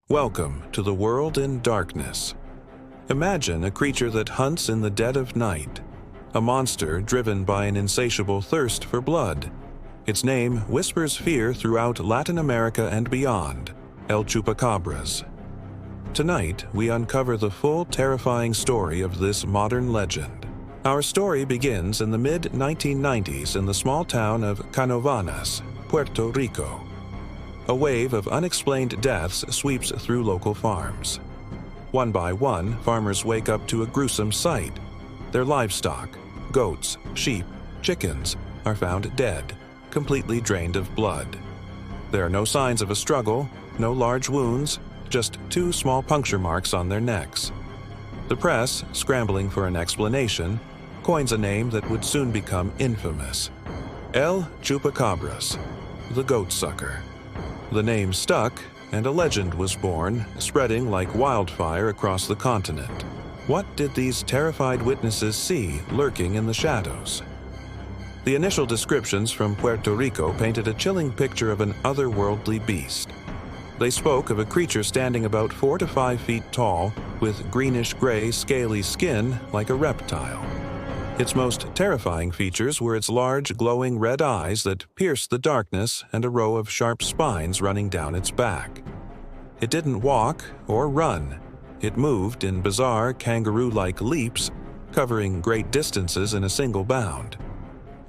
Welcome to the world in darkness. Imagine a creature that hunts in the dead of night, a monster driven by an insatiable thirst for blood. Its name whispers fear throughout Latin America and beyond, El Chupacabras. Tonight, we uncover the full terrifying story of this modern legend. Our story begins in the mid-1990s in the small town of Canovanas, Puerto Rico. A wave of unexplained deaths sweeps through local farms. One by one, farmers wake up to a gruesome sight. Their livestock, goats, sheep, chickens, are found dead, completely drained of blood. There are no signs of a struggle, no large wounds, just two small puncture marks on their necks. The press, scrambling for an explanation, coins a name that would soon become infamous: El Chupacabras, the goat sucker. The name stuck, and a legend was born, spreading like wildfire across the continent. What did these terrified witnesses see lurking in the shadows? The initial descriptions from Puerto Rico painted a chilling picture of an otherworldly beast. They spoke of a creature standing about 4 to 5 feet tall, with greenish-gray, scaly skin like a reptile. Its most terrifying features were its large, glowing red eyes that pierced the darkness and a row of sharp spines running down its back. It didn't walk or run. It moved in bizarre, kangaroo-like leaps, covering great distances in a single bound.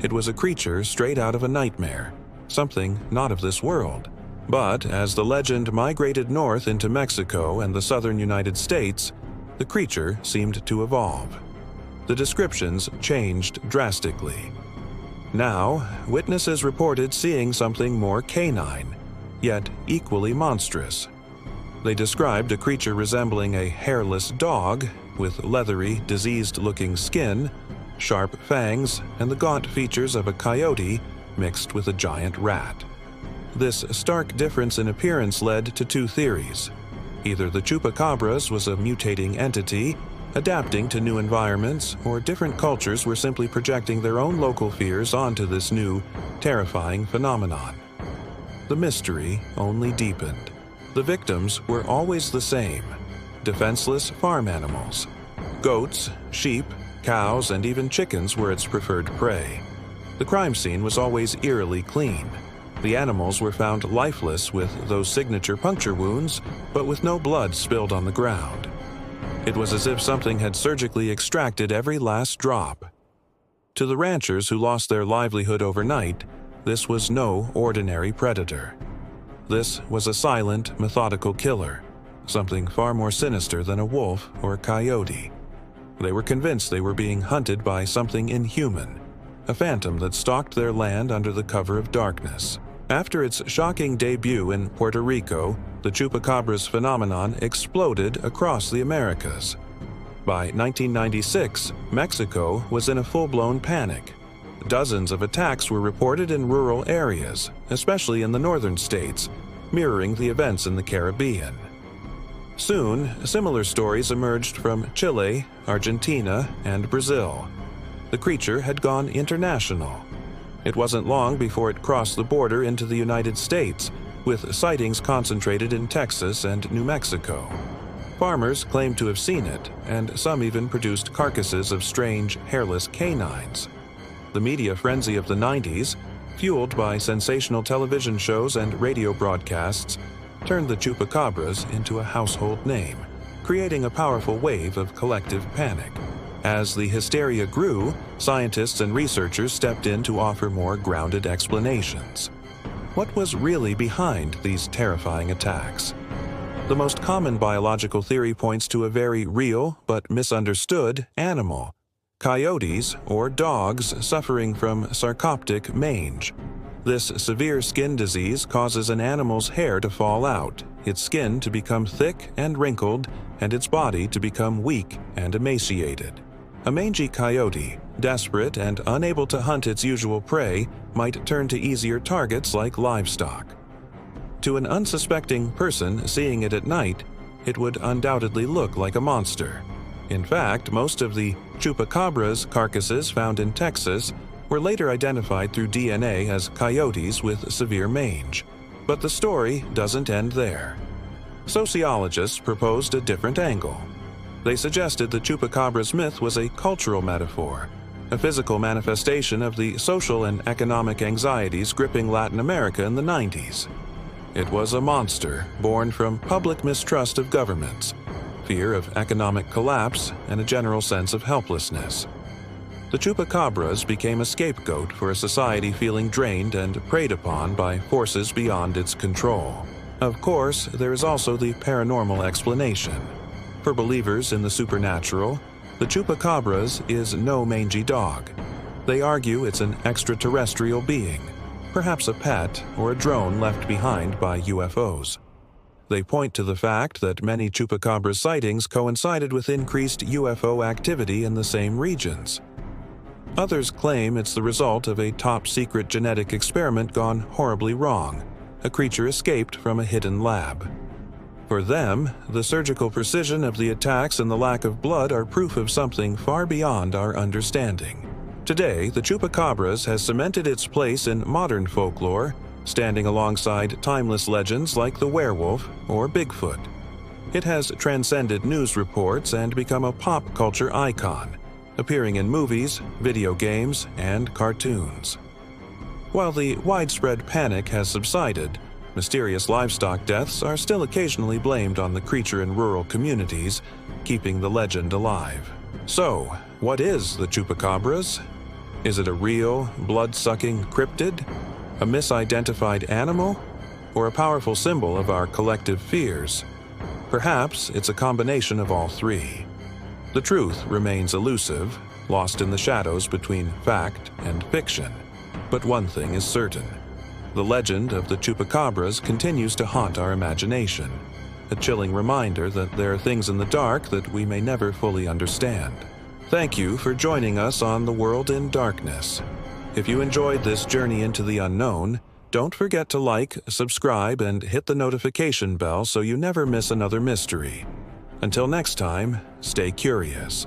It was a creature straight out of a nightmare, something not of this world. But as the legend migrated north into Mexico and the southern United States, the creature seemed to evolve. The descriptions changed drastically. Now, witnesses reported seeing something more canine, yet equally monstrous. They described a creature resembling a hairless dog, with leathery, diseased-looking skin, sharp fangs, and the gaunt features of a coyote mixed with a giant rat. This stark difference in appearance led to two theories. Either the Chupacabras was a mutating entity, adapting to new environments, or different cultures were simply projecting their own local fears onto this new, terrifying phenomenon. The mystery only deepened. The victims were always the same: defenseless farm animals. Goats, sheep, cows, and even chickens were its preferred prey. The crime scene was always eerily clean. The animals were found lifeless with those signature puncture wounds, but with no blood spilled on the ground. It was as if something had surgically extracted every last drop. To the ranchers who lost their livelihood overnight, this was no ordinary predator. This was a silent, methodical killer, something far more sinister than a wolf or a coyote. They were convinced they were being hunted by something inhuman, a phantom that stalked their land under the cover of darkness. After its shocking debut in Puerto Rico, the Chupacabras phenomenon exploded across the Americas. By 1996, Mexico was in a full-blown panic. Dozens of attacks were reported in rural areas, especially in the northern states, mirroring the events in the Caribbean. Soon, similar stories emerged from Chile, Argentina, and Brazil. The creature had gone international. It wasn't long before it crossed the border into the United States, with sightings concentrated in Texas and New Mexico. Farmers claimed to have seen it, and some even produced carcasses of strange, hairless canines. The media frenzy of the 90s, fueled by sensational television shows and radio broadcasts, turned the Chupacabras into a household name, creating a powerful wave of collective panic. As the hysteria grew, scientists and researchers stepped in to offer more grounded explanations. What was really behind these terrifying attacks? The most common biological theory points to a very real but misunderstood animal: coyotes or dogs suffering from sarcoptic mange. This severe skin disease causes an animal's hair to fall out, its skin to become thick and wrinkled, and its body to become weak and emaciated. A mangy coyote, desperate and unable to hunt its usual prey, might turn to easier targets like livestock. To an unsuspecting person seeing it at night, it would undoubtedly look like a monster. In fact, most of the Chupacabras carcasses found in Texas were later identified through DNA as coyotes with severe mange. But the story doesn't end there. Sociologists proposed a different angle. They suggested the Chupacabras myth was a cultural metaphor, a physical manifestation of the social and economic anxieties gripping Latin America in the 90s. It was a monster born from public mistrust of governments, fear of economic collapse, and a general sense of helplessness. The Chupacabras became a scapegoat for a society feeling drained and preyed upon by forces beyond its control. Of course, there is also the paranormal explanation. For believers in the supernatural, the Chupacabras is no mangy dog. They argue it's an extraterrestrial being, perhaps a pet or a drone left behind by UFOs. They point to the fact that many Chupacabra sightings coincided with increased UFO activity in the same regions. Others claim it's the result of a top-secret genetic experiment gone horribly wrong. A creature escaped from a hidden lab. For them, the surgical precision of the attacks and the lack of blood are proof of something far beyond our understanding. Today, the Chupacabras has cemented its place in modern folklore, standing alongside timeless legends like the werewolf or Bigfoot. It has transcended news reports and become a pop culture icon, appearing in movies, video games, and cartoons. While the widespread panic has subsided, mysterious livestock deaths are still occasionally blamed on the creature in rural communities, keeping the legend alive. So, what is the Chupacabras? Is it a real, blood-sucking cryptid? A misidentified animal? Or a powerful symbol of our collective fears? Perhaps it's a combination of all three. The truth remains elusive, lost in the shadows between fact and fiction. But one thing is certain. The legend of the Chupacabras continues to haunt our imagination, a chilling reminder that there are things in the dark that we may never fully understand. Thank you for joining us on The World in Darkness. If you enjoyed this journey into the unknown, don't forget to like, subscribe, and hit the notification bell so you never miss another mystery. Until next time, stay curious.